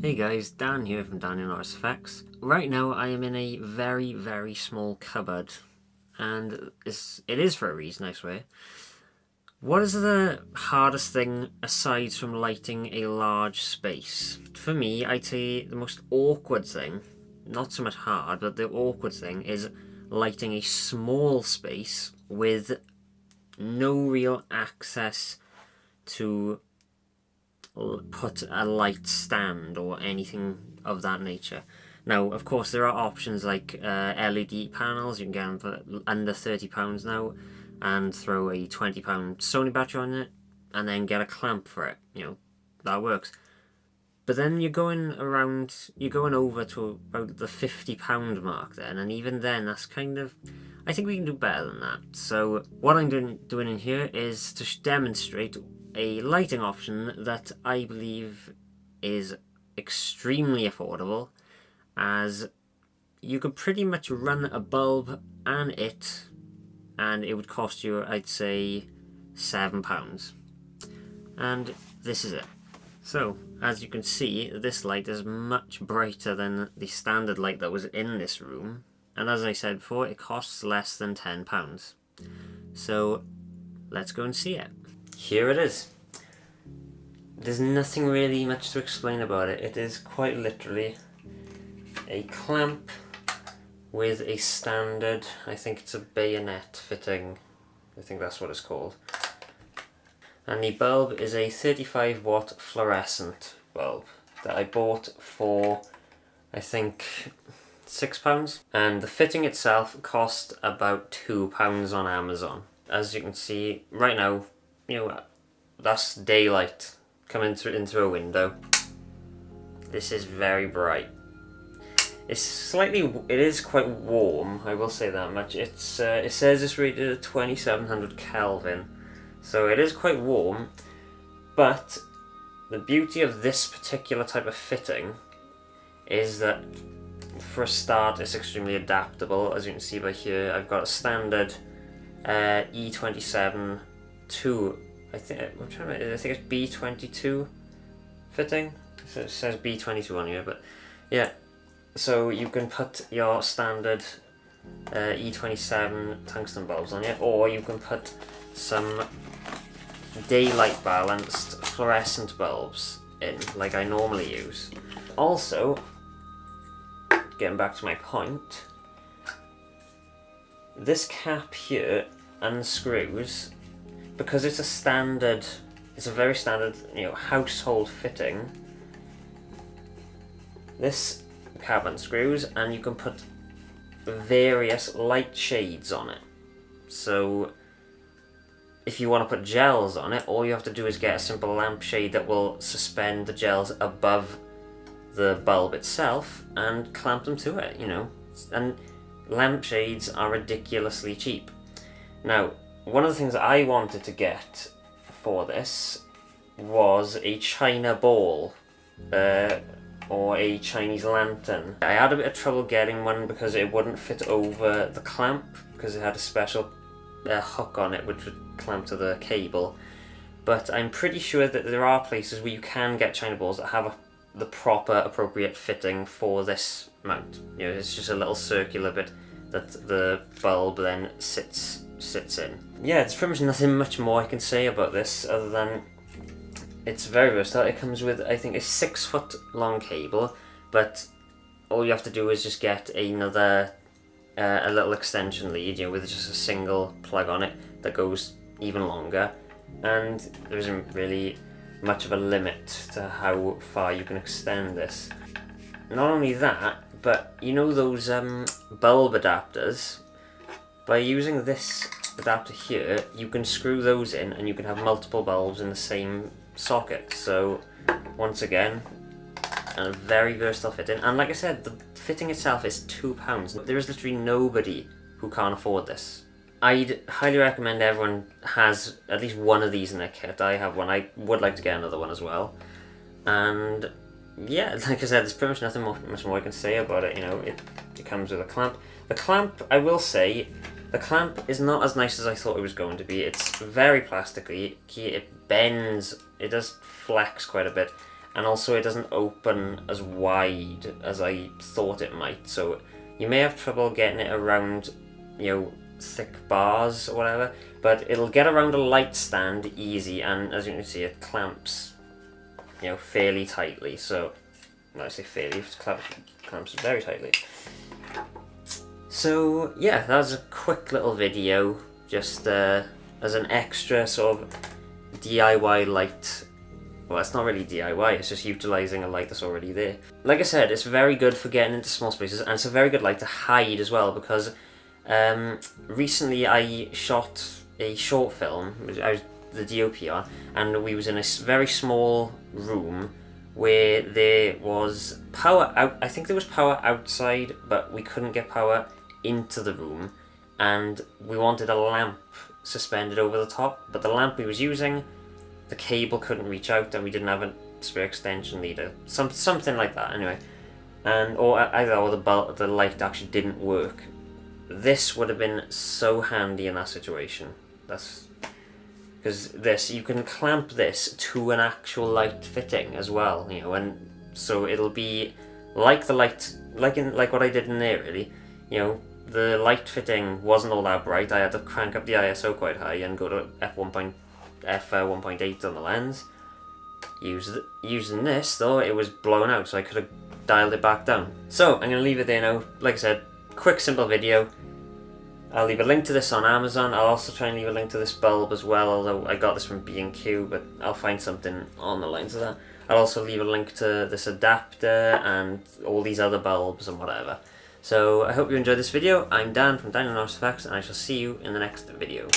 Hey guys, Dan here from Daniel Norris Effects. Right now I am in a very, very small cupboard, and it is for a reason, I swear. What is the hardest thing aside from lighting a large space? For me, I'd say the most awkward thing, not so much hard, but the awkward thing is lighting a small space with no real access to put a light stand or anything of that nature. Now, of course, there are options like LED panels. You can get them for under £30 now, and throw a £20 Sony battery on it, and then get a clamp for it. That works. But then you're going over to about the £50 mark then, and even then, that's kind of, I think we can do better than that. So what I'm doing in here is to demonstrate a lighting option that I believe is extremely affordable, as you could pretty much run a bulb and it would cost you, I'd say, £7. And this is it. So, as you can see, this light is much brighter than the standard light that was in this room, and as I said before, it costs less than £10. So, let's go and see it. Here it is. There's nothing really much to explain about it. It is quite literally a clamp with a standard, I think it's a bayonet fitting, I think that's what it's called. And the bulb is a 35 watt fluorescent bulb that I bought for, I think, £6. And the fitting itself cost about £2 on Amazon. As you can see right now, that's daylight coming in through a window. This is very bright. It is quite warm, I will say that much. It says it's rated at 2700 Kelvin, so it is quite warm, but the beauty of this particular type of fitting is that, for a start, it's extremely adaptable. As you can see by here, I've got a standard E27 2, I think it's B22 fitting. So it says B22 on here, but yeah. So you can put your standard E27 tungsten bulbs on it, or you can put some daylight balanced fluorescent bulbs in, like I normally use. Also, getting back to my point, this cap here unscrews because it's a very standard, household fitting. This cap unscrews and you can put various light shades on it. So if you want to put gels on it, all you have to do is get a simple lampshade that will suspend the gels above the bulb itself and clamp them to it, And lampshades are ridiculously cheap. Now, one of the things I wanted to get for this was a China ball, or a Chinese lantern. I had a bit of trouble getting one because it wouldn't fit over the clamp, because it had a special hook on it which would clamp to the cable. But I'm pretty sure that there are places where you can get China balls that have the proper appropriate fitting for this mount. It's just a little circular bit that the bulb then sits in. Yeah, there's pretty much nothing much more I can say about this other than it's very versatile. It comes with, I think, a 6 foot long cable, but all you have to do is just get another, a little extension lead, with just a single plug on it that goes even longer, and there isn't really much of a limit to how far you can extend this. Not only that, but those bulb adapters, by using this adapter here, you can screw those in and you can have multiple bulbs in the same socket. So once again, a very versatile fitting, and like I said, the fitting itself is £2. There is literally nobody who can't afford this. I'd highly recommend everyone has at least one of these in their kit. I have one. I would like to get another one as well. And yeah, like I said, there's pretty much nothing much more I can say about it. It comes with a clamp. The clamp, I will say, the clamp is not as nice as I thought it was going to be. It's very plasticky. It bends. It does flex quite a bit. and also it doesn't open as wide as I thought it might, so you may have trouble getting it around, thick bars or whatever, but it'll get around a light stand easy, and as you can see it clamps, fairly tightly. So, when I say fairly, it clamps very tightly. So yeah, that was a quick little video, just as an extra sort of DIY light. Well, it's not really DIY, it's just utilising a light that's already there. Like I said, it's very good for getting into small spaces, and it's a very good light to hide as well, because recently I shot a short film, which I was the DOP on, and we was in a very small room where there was power out. I think there was power outside, but we couldn't get power into the room, and we wanted a lamp suspended over the top, but the lamp we was using, the cable couldn't reach out, and we didn't have a spare extension leader, something like that anyway, or the light actually didn't work. This would have been so handy in that situation. That's because you can clamp this to an actual light fitting as well, and so it'll be like the light, like what I did in there really. The light fitting wasn't all that bright. I had to crank up the ISO quite high and go to f1.8 on the lens. Using this though, it was blown out, so I could have dialed it back down. So I'm gonna leave it there now. Like I said, quick simple video. I'll leave a link to this on Amazon. I'll also try and leave a link to this bulb as well, although I got this from B&Q, but I'll find something on the lines of that. I'll also leave a link to this adapter and all these other bulbs and whatever. So I hope you enjoyed this video. I'm Dan from Daniel Norris Effects, and I shall see you in the next video.